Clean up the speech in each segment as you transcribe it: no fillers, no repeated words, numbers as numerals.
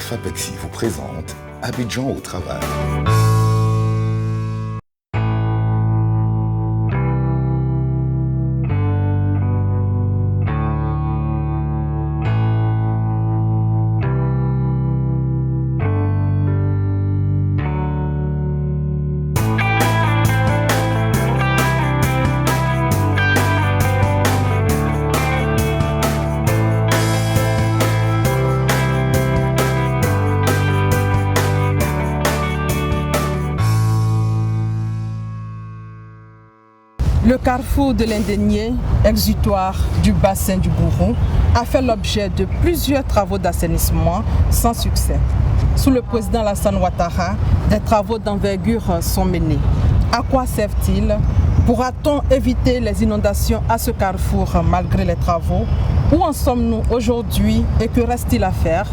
FAPEXI vous présente Abidjan au travail. Le carrefour de l'Indénié, exutoire du bassin du Gourou, a fait l'objet de plusieurs travaux d'assainissement sans succès. Sous le président Alassane Ouattara, des travaux d'envergure sont menés. À quoi servent-ils? Pourra-t-on éviter les inondations à ce carrefour malgré les travaux? Où en sommes-nous aujourd'hui et que reste-t-il à faire?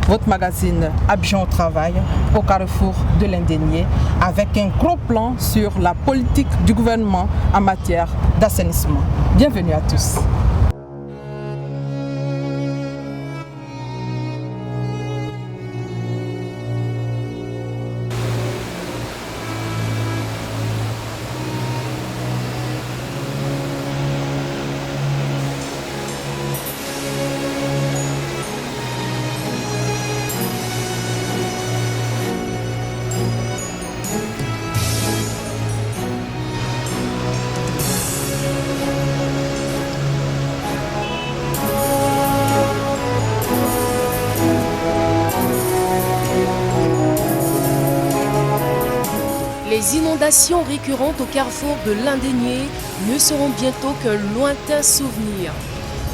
Votre magazine Abidjan au travail au carrefour de l'Indénié avec un gros plan sur la politique du gouvernement en matière d'assainissement. Bienvenue à tous. Les inondations récurrentes au carrefour de l'Indénié ne seront bientôt qu'un lointain souvenir.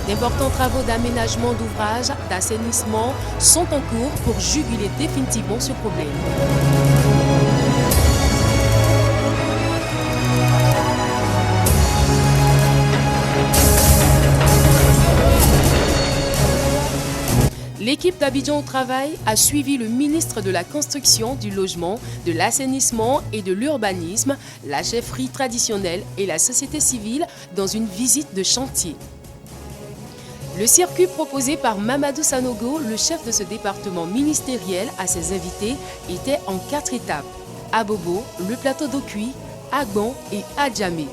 D'importants travaux d'aménagement d'ouvrages, d'assainissement sont en cours pour juguler définitivement ce problème. L'équipe d'Abidjan au travail a suivi le ministre de la Construction, du Logement, de l'Assainissement et de l'Urbanisme, la chefferie traditionnelle et la société civile dans une visite de chantier. Le circuit proposé par Mamadou Sanogo, le chef de ce département ministériel, à ses invités, était en 4 étapes. Abobo, le plateau d'Okui, Agban et Adjamé.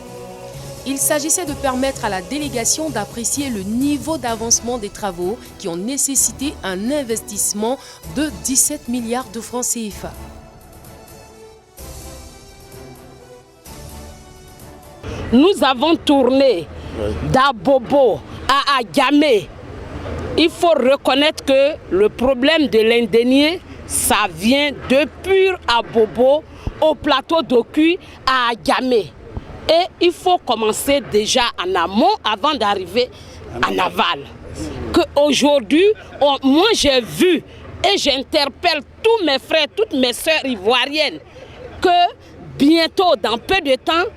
Il s'agissait de permettre à la délégation d'apprécier le niveau d'avancement des travaux qui ont nécessité un investissement de 17 milliards de francs CFA. Nous avons tourné d'Abobo à Adjamé. Il faut reconnaître que le problème de l'Indénié, ça vient depuis Abobo au plateau d'Okui à Adjamé. Et il faut commencer déjà en amont avant d'arriver en aval. Qu'aujourd'hui, moi j'ai vu et j'interpelle tous mes frères, toutes mes sœurs ivoiriennes que bientôt, dans peu de temps,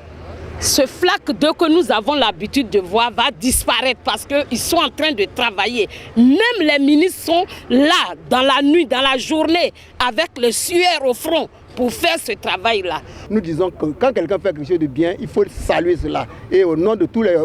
ce flaque d'eau que nous avons l'habitude de voir va disparaître parce qu'ils sont en train de travailler. Même les ministres sont là, dans la nuit, dans la journée, avec le sueur au front, pour faire ce travail-là. Nous disons que quand quelqu'un fait quelque chose de bien, il faut saluer cela. Et au nom de tous les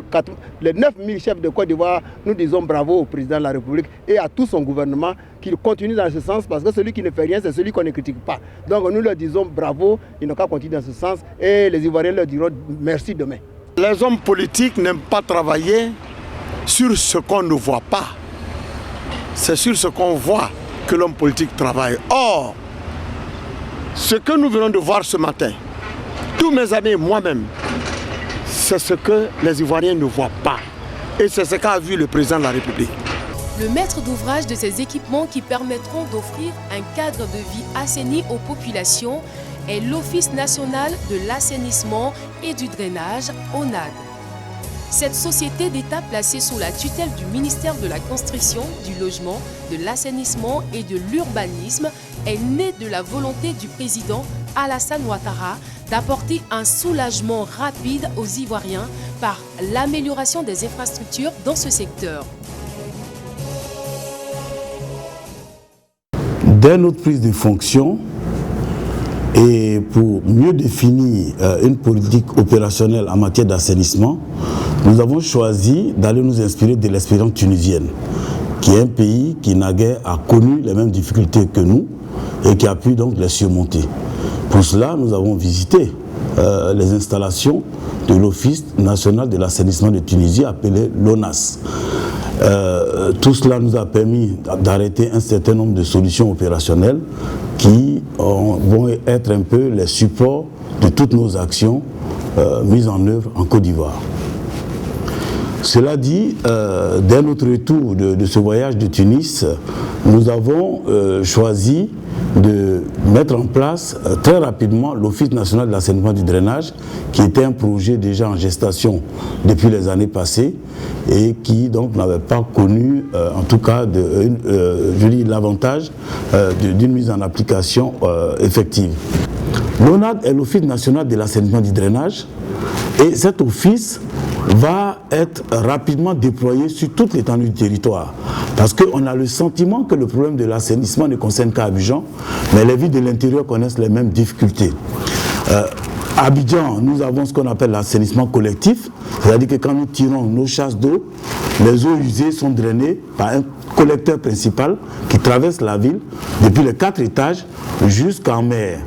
9000 chefs de Côte d'Ivoire, nous disons bravo au président de la République et à tout son gouvernement qu'il continue dans ce sens parce que celui qui ne fait rien, c'est celui qu'on ne critique pas. Donc nous leur disons bravo, ils n'ont qu'à continuer dans ce sens et les Ivoiriens leur diront merci demain. Les hommes politiques n'aiment pas travailler sur ce qu'on ne voit pas. C'est sur ce qu'on voit que l'homme politique travaille. Or, ce que nous venons de voir ce matin, tous mes amis et moi-même, c'est ce que les Ivoiriens ne voient pas. Et c'est ce qu'a vu le président de la République. Le maître d'ouvrage de ces équipements qui permettront d'offrir un cadre de vie assaini aux populations est l'Office national de l'assainissement et du drainage, ONAD. Cette société d'État placée sous la tutelle du ministère de la Construction, du Logement, de l'Assainissement et de l'Urbanisme est née de la volonté du président Alassane Ouattara d'apporter un soulagement rapide aux Ivoiriens par l'amélioration des infrastructures dans ce secteur. Dès notre prise de fonction, et pour mieux définir une politique opérationnelle en matière d'assainissement, nous avons choisi d'aller nous inspirer de l'expérience tunisienne. qui est un pays qui naguère a connu les mêmes difficultés que nous et qui a pu donc les surmonter. Pour cela, nous avons visité les installations de l'Office national de l'assainissement de Tunisie, appelé l'ONAS. Tout cela nous a permis d'arrêter un certain nombre de solutions opérationnelles qui vont être un peu les supports de toutes nos actions mises en œuvre en Côte d'Ivoire. Cela dit, dès notre retour de ce voyage de Tunis, nous avons choisi de mettre en place très rapidement l'Office national de l'assainissement du drainage, qui était un projet déjà en gestation depuis les années passées et qui donc n'avait pas connu en tout cas l'avantage d'une mise en application effective. L'ONAD est l'Office national de l'assainissement du drainage et cet office va être rapidement déployé sur toute l'étendue du territoire. Parce qu'on a le sentiment que le problème de l'assainissement ne concerne qu'à Abidjan, mais les villes de l'intérieur connaissent les mêmes difficultés. À Abidjan, nous avons ce qu'on appelle l'assainissement collectif, c'est-à-dire que quand nous tirons nos chasses d'eau, les eaux usées sont drainées par un collecteur principal qui traverse la ville depuis les 4 étages jusqu'en mer.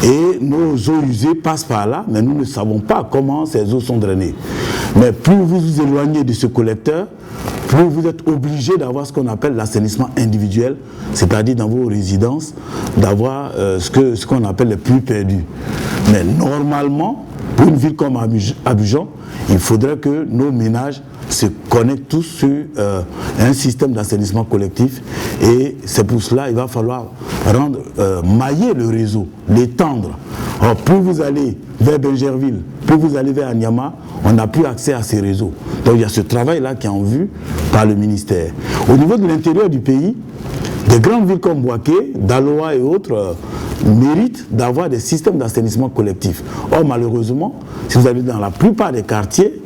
Et nos eaux usées passent par là, mais nous ne savons pas comment ces eaux sont drainées. Mais plus vous vous éloignez de ce collecteur, plus vous êtes obligé d'avoir ce qu'on appelle l'assainissement individuel, c'est-à-dire dans vos résidences, d'avoir ce qu'on appelle les pluies perdues. Mais normalement, pour une ville comme Abidjan, il faudrait que nos ménages se connectent tous sur un système d'assainissement collectif et c'est pour cela qu'il va falloir rendre mailler le réseau, l'étendre. Alors, plus vous allez vers Benjerville, plus vous allez vers Anyama, on n'a plus accès à ces réseaux. Donc il y a ce travail-là qui est en vue par le ministère. Au niveau de l'intérieur du pays, des grandes villes comme Bouaké, Daloa et autres méritent d'avoir des systèmes d'assainissement collectif. Or malheureusement, si vous allez dans la plupart des quartiers,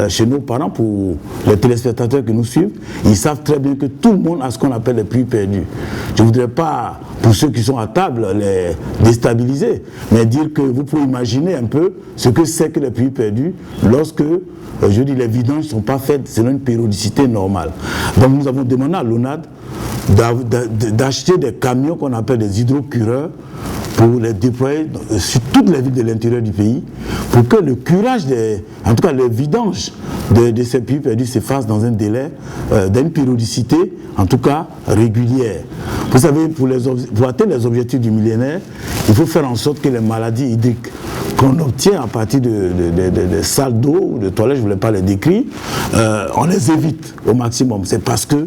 chez nos parents, pour les téléspectateurs qui nous suivent, ils savent très bien que tout le monde a ce qu'on appelle les pluies perdues. Je ne voudrais pas, pour ceux qui sont à table, les déstabiliser, mais dire que vous pouvez imaginer un peu ce que c'est que les pluies perdues lorsque, je dis, les vidanges ne sont pas faites selon une périodicité normale. Donc nous avons demandé à l'ONAD d'acheter des camions qu'on appelle des hydrocureurs pour les déployer sur toutes les villes de l'intérieur du pays, pour que le curage, en tout cas le vidange de ces pluies perdues se fasse dans un délai, d'une périodicité, en tout cas régulière. Vous savez, pour atteindre les objectifs du millénaire, il faut faire en sorte que les maladies hydriques qu'on obtient à partir de salles d'eau ou de toilettes, je ne voulais pas les décrire, on les évite au maximum. C'est parce que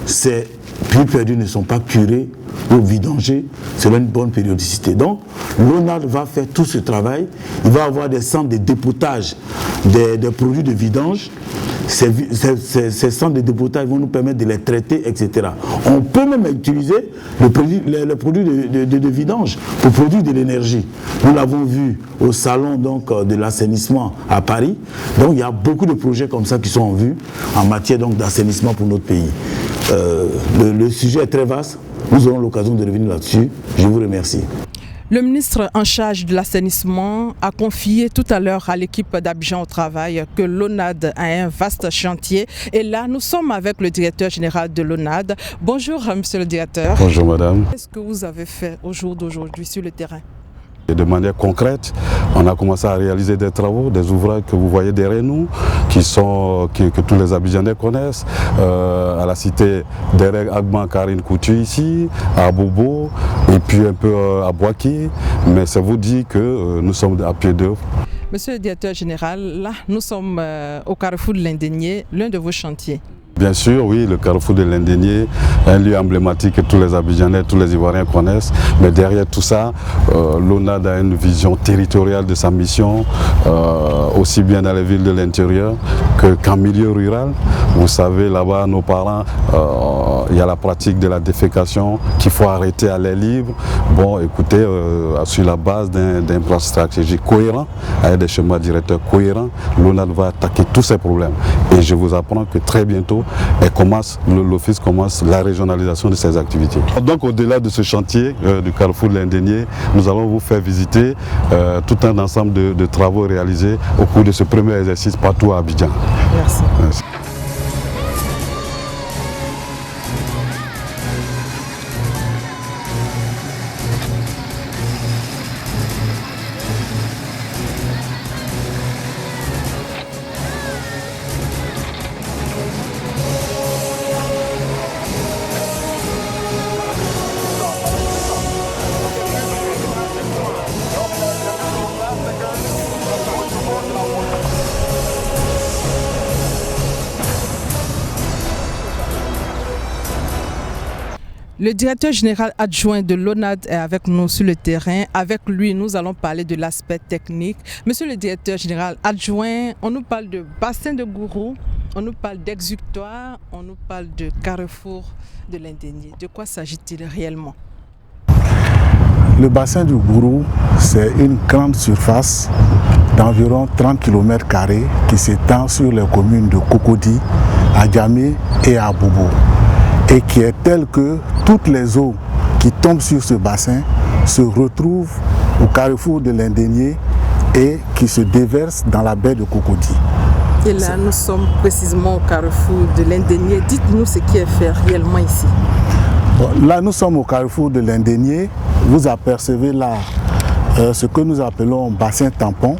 ces pluies perdues ne sont pas curées ou vidangées selon une bonne périodicité. Donc, l'ONAD va faire tout ce travail. Il va avoir des centres de dépotage des produits de vidange. Ces centres de dépotage vont nous permettre de les traiter, etc. On peut même utiliser les produits de vidange pour produire de l'énergie. Nous l'avons vu au salon donc, de l'assainissement à Paris. Donc il y a beaucoup de projets comme ça qui sont en vue en matière d'assainissement pour notre pays. Le sujet est très vaste. Nous aurons l'occasion de revenir là-dessus. Je vous remercie. Le ministre en charge de l'assainissement a confié tout à l'heure à l'équipe d'Abidjan au travail que l'ONAD a un vaste chantier. Et là, nous sommes avec le directeur général de l'ONAD. Bonjour, monsieur le directeur. Bonjour, madame. Qu'est-ce que vous avez fait au jour d'aujourd'hui sur le terrain? De manière concrète, on a commencé à réaliser des travaux, des ouvrages que vous voyez derrière nous, que tous les Abidjanais connaissent, à la cité Derek Agban Karine Coutu ici, à Bobo, et puis un peu à Bouaké. Mais ça vous dit que nous sommes à pied d'œuvre. Monsieur le directeur général, là, nous sommes au carrefour de l'Indénié, l'un de vos chantiers. Bien sûr, oui, le carrefour de l'Indénié, un lieu emblématique que tous les Abidjanais, tous les Ivoiriens connaissent. Mais derrière tout ça, l'ONAD a une vision territoriale de sa mission, aussi bien dans les villes de l'intérieur qu'en milieu rural. Vous savez, là-bas, nos parents, il y a la pratique de la défécation qu'il faut arrêter à l'air libre. Bon, écoutez, sur la base d'un plan stratégique cohérent, avec des schémas directeurs cohérents, l'ONAD va attaquer tous ces problèmes. Et je vous apprends que très bientôt, l'Office commence la régionalisation de ses activités. Donc au-delà de ce chantier du carrefour de l'Indénié, nous allons vous faire visiter tout un ensemble de travaux réalisés au cours de ce premier exercice partout à Abidjan. Merci. Merci. Le directeur général adjoint de l'ONAD est avec nous sur le terrain. Avec lui, nous allons parler de l'aspect technique. Monsieur le directeur général adjoint, on nous parle de bassin de Gourou, on nous parle d'exutoire, on nous parle de carrefour de l'Indénié. De quoi s'agit-il réellement? Le bassin du Gourou, c'est une grande surface d'environ 30 km² qui s'étend sur les communes de Cocody, Adjamé et Abobo, et qui est telle que toutes les eaux qui tombent sur ce bassin se retrouvent au carrefour de l'Indénié et qui se déversent dans la baie de Cocody. Et là, nous sommes précisément au carrefour de l'Indénié. Dites-nous ce qui est fait réellement ici. Là, nous sommes au carrefour de l'Indénié. Vous apercevez là ce que nous appelons bassin tampon.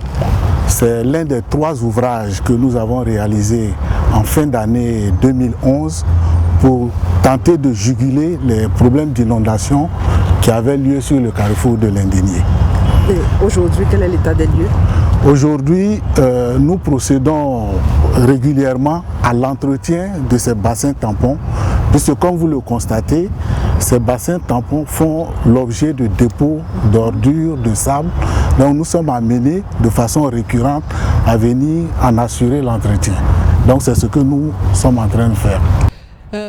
C'est l'un des 3 ouvrages que nous avons réalisés en fin d'année 2011 pour tenter de juguler les problèmes d'inondation qui avaient lieu sur le carrefour de l'Indénié. Et aujourd'hui, quel est l'état des lieux? Aujourd'hui, nous procédons régulièrement à l'entretien de ces bassins tampons, puisque comme vous le constatez, ces bassins tampons font l'objet de dépôts d'ordures, de sable. Donc nous sommes amenés de façon récurrente à venir en assurer l'entretien. Donc c'est ce que nous sommes en train de faire.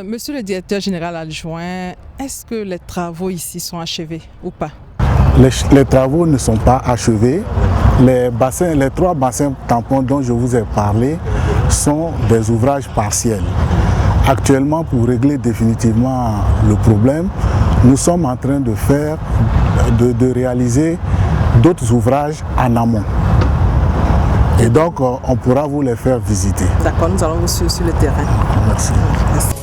Monsieur le directeur général adjoint, est-ce que les travaux ici sont achevés ou pas? Les travaux ne sont pas achevés. Les 3 bassins tampons dont je vous ai parlé sont des ouvrages partiels. Actuellement, pour régler définitivement le problème, nous sommes en train de réaliser d'autres ouvrages en amont. Et donc, on pourra vous les faire visiter. D'accord, nous allons vous suivre sur le terrain. Merci. Merci.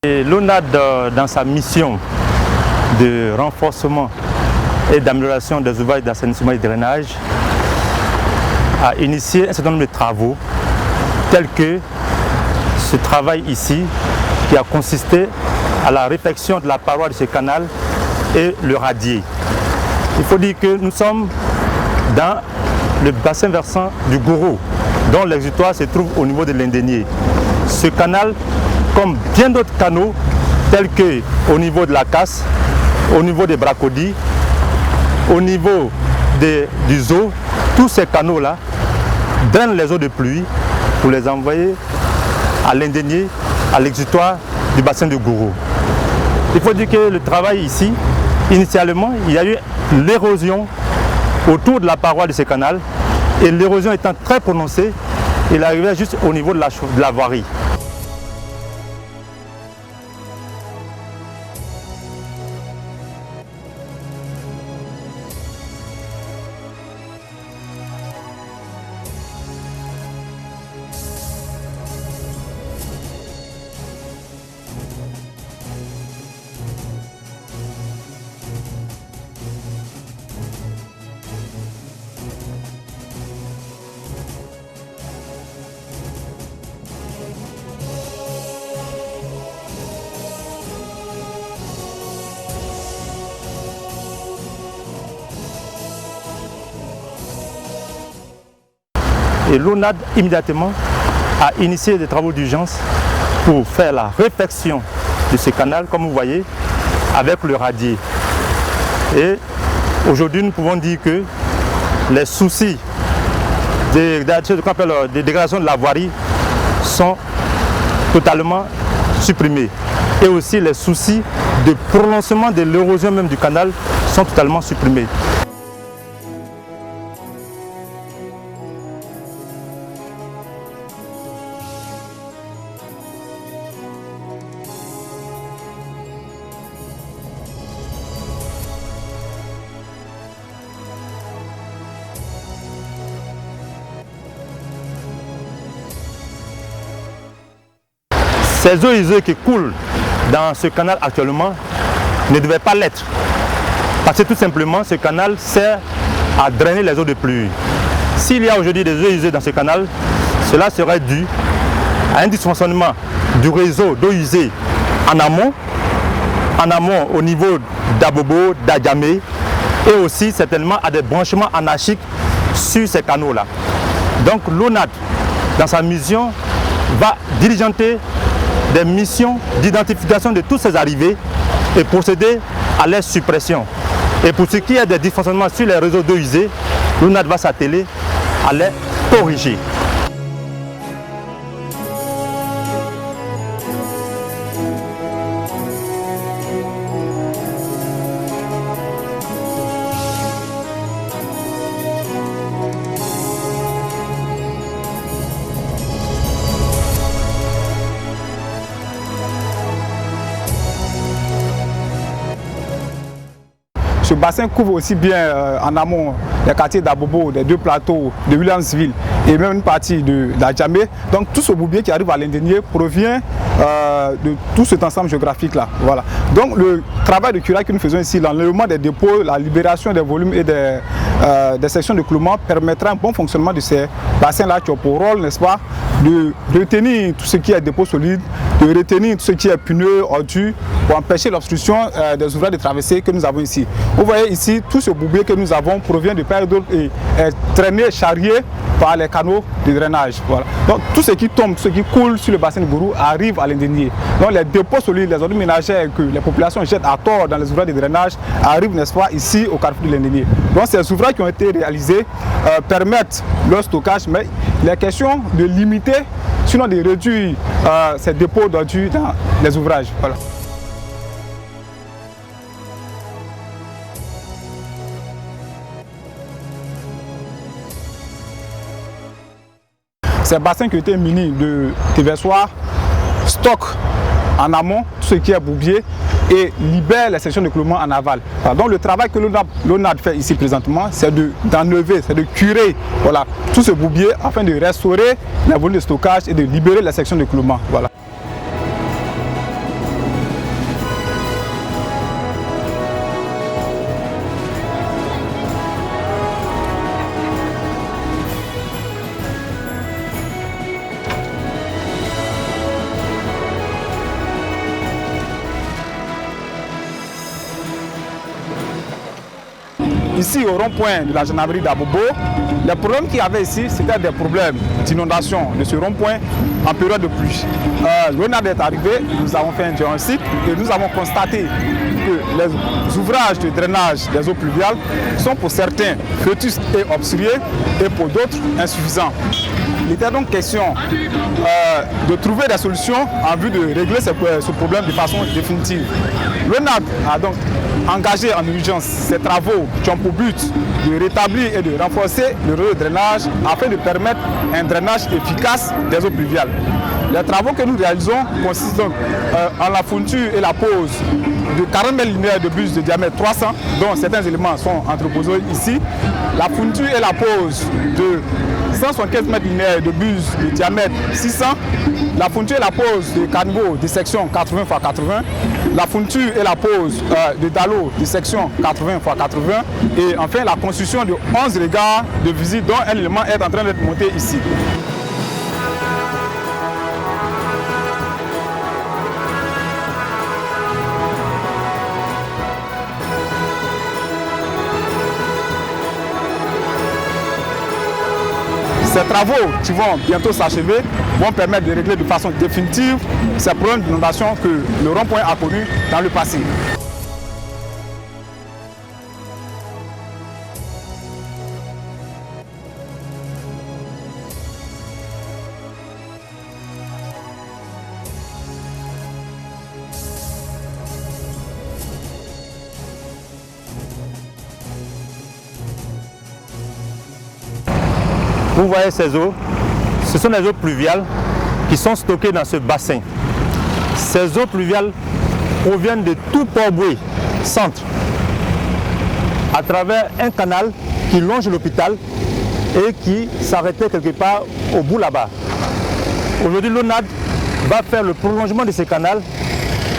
L'ONAD, dans sa mission de renforcement et d'amélioration des ouvrages d'assainissement et de drainage, a initié un certain nombre de travaux, tels que ce travail ici, qui a consisté à la réfection de la paroi de ce canal et le radier. Il faut dire que nous sommes dans le bassin versant du Gourou, dont l'exutoire se trouve au niveau de l'Indénié. Ce canal, comme bien d'autres canaux, tels que au niveau de la Casse, au niveau des Bracodies, au niveau du Zoo, tous ces canaux-là drainent les eaux de pluie pour les envoyer à l'Indénié, à l'exutoire du bassin de Gourou. Il faut dire que le travail ici, initialement, il y a eu l'érosion autour de la paroi de ce canal, et l'érosion étant très prononcée, il arrivait juste au niveau de la voirie. Et l'ONAD immédiatement a initié des travaux d'urgence pour faire la réfection de ce canal, comme vous voyez, avec le radier. Et aujourd'hui, nous pouvons dire que les soucis des dégradations de la voirie sont totalement supprimés. Et aussi les soucis de prononcement de l'érosion même du canal sont totalement supprimés. Ces eaux usées qui coulent dans ce canal actuellement ne devaient pas l'être. Parce que tout simplement, ce canal sert à drainer les eaux de pluie. S'il y a aujourd'hui des eaux usées dans ce canal, cela serait dû à un dysfonctionnement du réseau d'eau usée en amont en amont au niveau d'Abobo, d'Adjamé et aussi certainement à des branchements anarchiques sur ces canaux-là. Donc l'ONAD, dans sa mission, va diligenter des missions d'identification de toutes ces arrivées et procéder à leur suppression. Et pour ce qui est des dysfonctionnements sur les réseaux d'eau usée, l'ONAD va s'atteler à les corriger. Ce bassin couvre aussi bien en amont les quartiers d'Abobo, des deux plateaux, de Williamsville et même une partie d'Adjamé. Donc tout ce bourbier qui arrive à l'Indénié provient de tout cet ensemble géographique-là. Voilà. Donc le travail de curage que nous faisons ici, l'enlèvement des dépôts, la libération des volumes et des sections de clouement permettra un bon fonctionnement de ces bassins-là qui ont pour rôle, n'est-ce pas, de retenir tout ce qui est dépôt solide, de retenir tout ce qui est pneus, ordures, pour empêcher l'obstruction des ouvrages de traversée que nous avons ici. Vous voyez ici, tout ce bourbier que nous avons provient de part et d'autre et est traîné, charrié par les canaux de drainage. Voilà. Donc tout ce qui tombe, tout ce qui coule sur le bassin de Gourou arrive à l'Indénié. Donc les dépôts solides, les ordures ménagères que les populations jettent à tort dans les ouvrages de drainage arrivent, n'est-ce pas, ici au carrefour de l'Indénié. Donc ces ouvrages qui ont été réalisés permettent leur stockage, mais il est question de limiter, sinon de réduire ces dépôts d'ordures dans les ouvrages. Voilà. Ces bassins qui ont été munis de déversoirs stockent en amont tout ce qui est bourbier et libèrent les sections de clouement en aval. Donc le travail que l'ONAD fait ici présentement, c'est d'enlever, c'est de curer, voilà, tout ce bourbier afin de restaurer les volumes de stockage et de libérer les sections de clouement. Voilà. Ici, au rond-point de la gendarmerie d'Abobo, les problèmes qu'il y avait ici, c'était des problèmes d'inondation de ce rond-point en période de pluie. L'ONAD est arrivé, nous avons fait un diagnostic et nous avons constaté que les ouvrages de drainage des eaux pluviales sont pour certains vétustes et obstrués et pour d'autres insuffisants. Il était donc question de trouver des solutions en vue de régler ce problème de façon définitive. L'ONAD a donc engagé en urgence ces travaux qui ont pour but de rétablir et de renforcer le réseau de drainage afin de permettre un drainage efficace des eaux pluviales. Les travaux que nous réalisons consistent donc en la fourniture et la pose de 40 mètres linéaires de bus de diamètre 300, dont certains éléments sont entreposés ici. La fourniture et la pose de 175 mètres linéaires de bus de diamètre 600, la fourniture et la pose de caniveaux de section 80 x 80, la fourniture et la pose de dallots de section 80 x 80 et enfin la construction de 11 regards de visite dont un élément est en train d'être monté ici. Ces travaux qui vont bientôt s'achever vont permettre de régler de façon définitive ces problèmes d'inondation que le rond-point a connus dans le passé. Vous voyez ces eaux, ce sont les eaux pluviales qui sont stockées dans ce bassin. Ces eaux pluviales proviennent de tout Port-Boué, centre, à travers un canal qui longe l'hôpital et qui s'arrêtait quelque part au bout là-bas. Aujourd'hui, l'ONAD va faire le prolongement de ce canal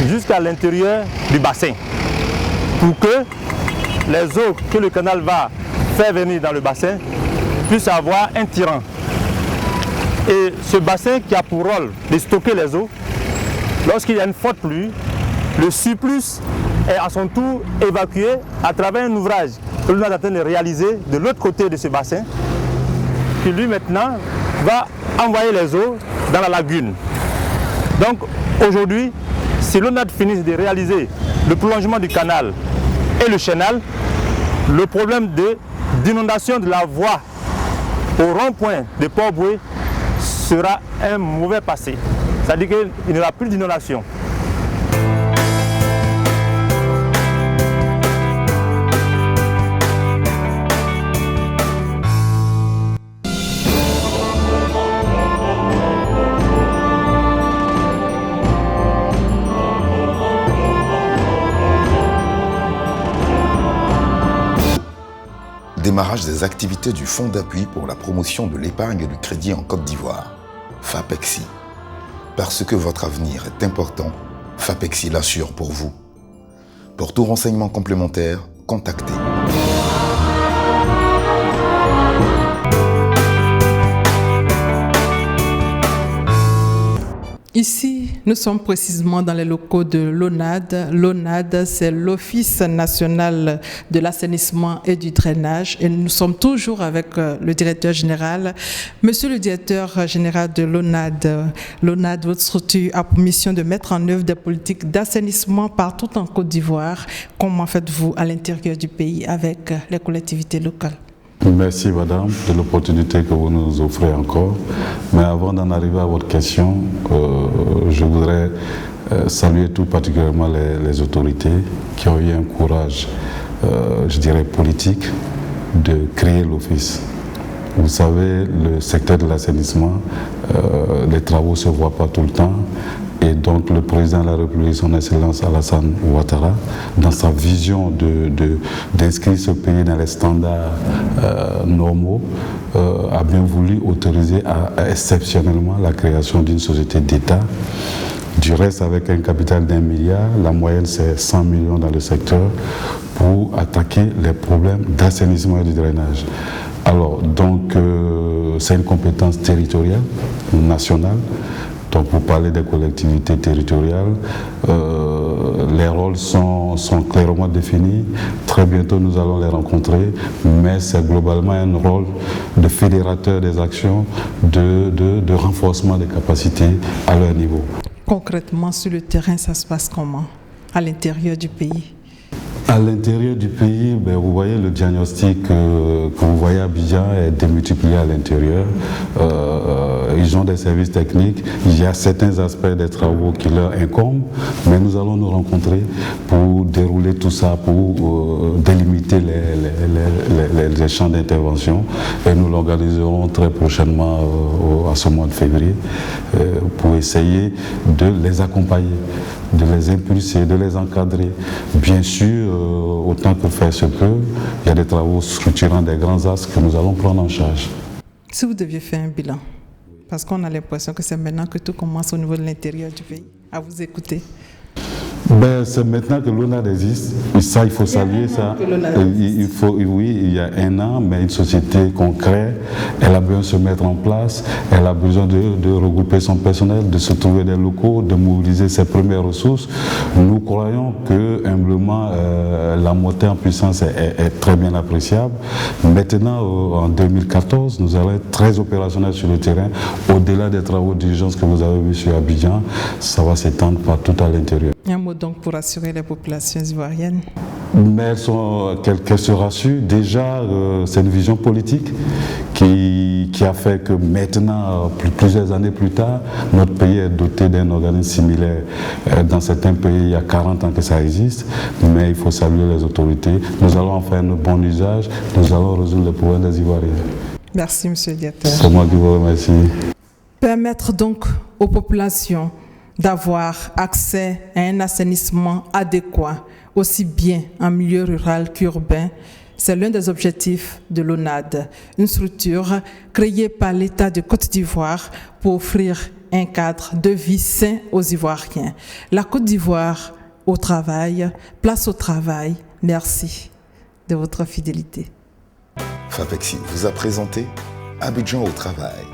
jusqu'à l'intérieur du bassin pour que les eaux que le canal va faire venir dans le bassin puisse avoir un tirant. Et ce bassin qui a pour rôle de stocker les eaux, lorsqu'il y a une forte pluie, le surplus est à son tour évacué à travers un ouvrage que l'on est en train de réaliser de l'autre côté de ce bassin, qui lui maintenant va envoyer les eaux dans la lagune. Donc aujourd'hui, si l'ONAD finit de réaliser le prolongement du canal et le chenal, le problème d'inondation de la voie au rond-point de Port-Boué sera un mauvais passé. C'est-à-dire qu'il n'y aura plus d'inondation. Démarrage des activités du Fonds d'appui pour la promotion de l'épargne et du crédit en Côte d'Ivoire, FAPEXI. Parce que votre avenir est important, FAPEXI l'assure pour vous. Pour tout renseignement complémentaire, contactez. Ici, nous sommes précisément dans les locaux de l'ONAD. L'ONAD, c'est l'Office national de l'assainissement et du drainage. Et nous sommes toujours avec le directeur général. Monsieur le directeur général de l'ONAD, l'ONAD, votre structure a pour mission de mettre en œuvre des politiques d'assainissement partout en Côte d'Ivoire. Comment faites-vous à l'intérieur du pays avec les collectivités locales? Merci madame de l'opportunité que vous nous offrez encore. Mais avant d'en arriver à votre question, je voudrais saluer tout particulièrement les autorités qui ont eu un courage, je dirais politique, de créer l'office. Vous savez, le secteur de l'assainissement, les travaux ne se voient pas tout le temps. Et donc le président de la République, son Excellence Alassane Ouattara, dans sa vision d'inscrire ce pays dans les standards normaux, a bien voulu autoriser exceptionnellement la création d'une société d'État. Du reste, avec un capital d'1 milliard, la moyenne c'est 100 millions dans le secteur pour attaquer les problèmes d'assainissement et de drainage. Alors, donc, c'est une compétence territoriale, nationale. Donc, pour parler des collectivités territoriales, les rôles sont clairement définis. Très bientôt, nous allons les rencontrer, mais c'est globalement un rôle de fédérateur des actions, de renforcement des capacités à leur niveau. Concrètement, sur le terrain, ça se passe comment à l'intérieur du pays? À l'intérieur du pays, vous voyez le diagnostic que vous voyez à Abidjan est démultiplié à l'intérieur. Ils ont des services techniques. Il y a certains aspects des travaux qui leur incombent, mais nous allons nous rencontrer pour dérouler tout ça, pour délimiter les champs d'intervention. Et nous l'organiserons très prochainement à ce mois de février pour essayer de les accompagner, de les impulser, de les encadrer. Bien sûr, autant que faire se peut, il y a des travaux structurants, des grands axes que nous allons prendre en charge. Si vous deviez faire un bilan, parce qu'on a l'impression que c'est maintenant que tout commence au niveau de l'intérieur du pays, à vous écouter. C'est maintenant que l'ONAD existe, et ça il faut saluer ça. Il y a 1 an, mais une société qu'on crée, elle a besoin de se mettre en place, elle a besoin de regrouper son personnel, de se trouver des locaux, de mobiliser ses premières ressources. Nous croyons que humblement la montée en puissance est très bien appréciable. Maintenant, en 2014, nous allons être très opérationnels sur le terrain. Au-delà des travaux d'urgence que vous avez vus sur Abidjan, ça va s'étendre partout à l'intérieur. Un mot donc pour rassurer les populations ivoiriennes. Mais qu'elles se rassurent. Déjà, c'est une vision politique qui a fait que maintenant, plusieurs années plus tard, notre pays est doté d'un organisme similaire. Dans certains pays, il y a 40 ans que ça existe, mais il faut saluer les autorités. Nous allons en faire un bon usage, nous allons résoudre les problèmes des Ivoiriens. Merci, monsieur le directeur. C'est moi qui vous remercie. Permettre donc aux populations d'avoir accès à un assainissement adéquat, aussi bien en milieu rural qu'urbain, c'est l'un des objectifs de l'ONAD, une structure créée par l'État de Côte d'Ivoire pour offrir un cadre de vie sain aux Ivoiriens. La Côte d'Ivoire au travail, place au travail. Merci de votre fidélité. FAPEXI vous a présenté Abidjan au travail.